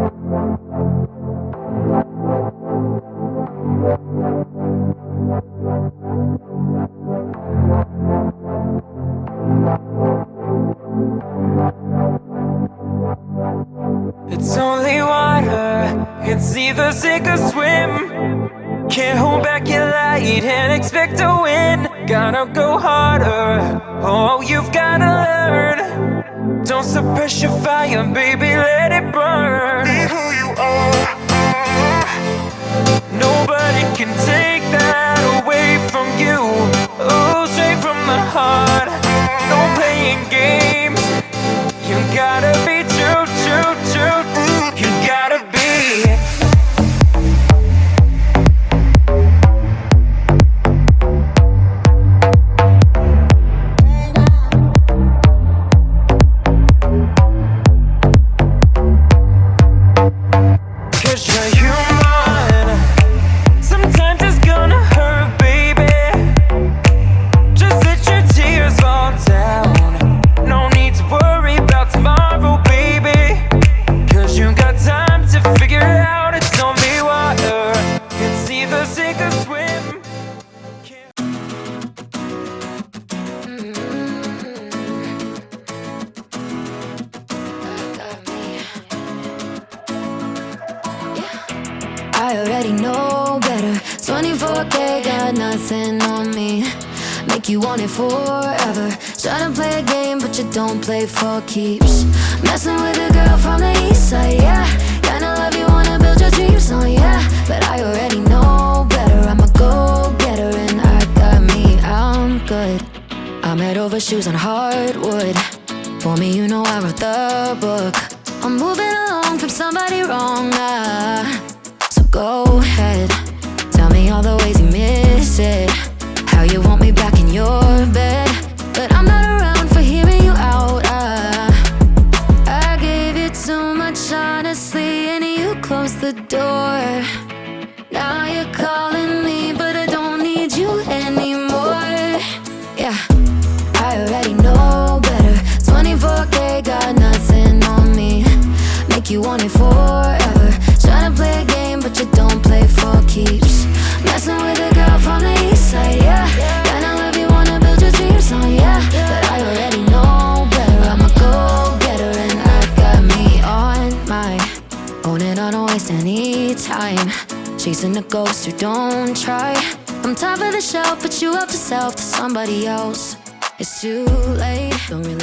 It's only water, it's either sink or swim. Can't hold back your light and expect to win. Gotta go harder, oh you've gotta learn. Don't suppress your fire, baby, let it burn. Be who you are. Nobody can take that away from you. Oh, straight from the heart. No playing games. You gotta be true, true, true. You gotta be. 'Cause you're human. Sometimes it's gonna hurt, baby. Just let your tears fall down. No need to worry about tomorrow, baby. 'Cause you got time to figure it out. It's only water. It's either sink or swim. I already know better. 24K got nothing on me. Make you want it forever. Try to play a game, but you don't play for keeps. Messing with a girl from the east side, yeah. Kinda love you, wanna build your dreams on, yeah. But I already know better. I'm a go-getter and I got me, I'm good. I'm head over shoes on hardwood. For me, you know I wrote the book. I'm moving along from somebody wrong, so go ahead, tell me all the ways you miss it. How you want me back in your bed. But I'm not around for hearing you out. I gave you too much honestly, and you closed the door. Now you're calling me, but I don't need you anymore. Yeah, I already know better. 24K got nothing on me. Make you want it forever. Tryna play a game, but you don't play for keeps. Messing with a girl from the east side, yeah. Kinda love you, wanna build your dreams on, yeah. But I already know better. I'm a go-getter and I got me on my own, and I don't waste any time chasing a ghost who don't try. I'm top of the shelf, but you helped yourself to somebody else. It's too late, don't really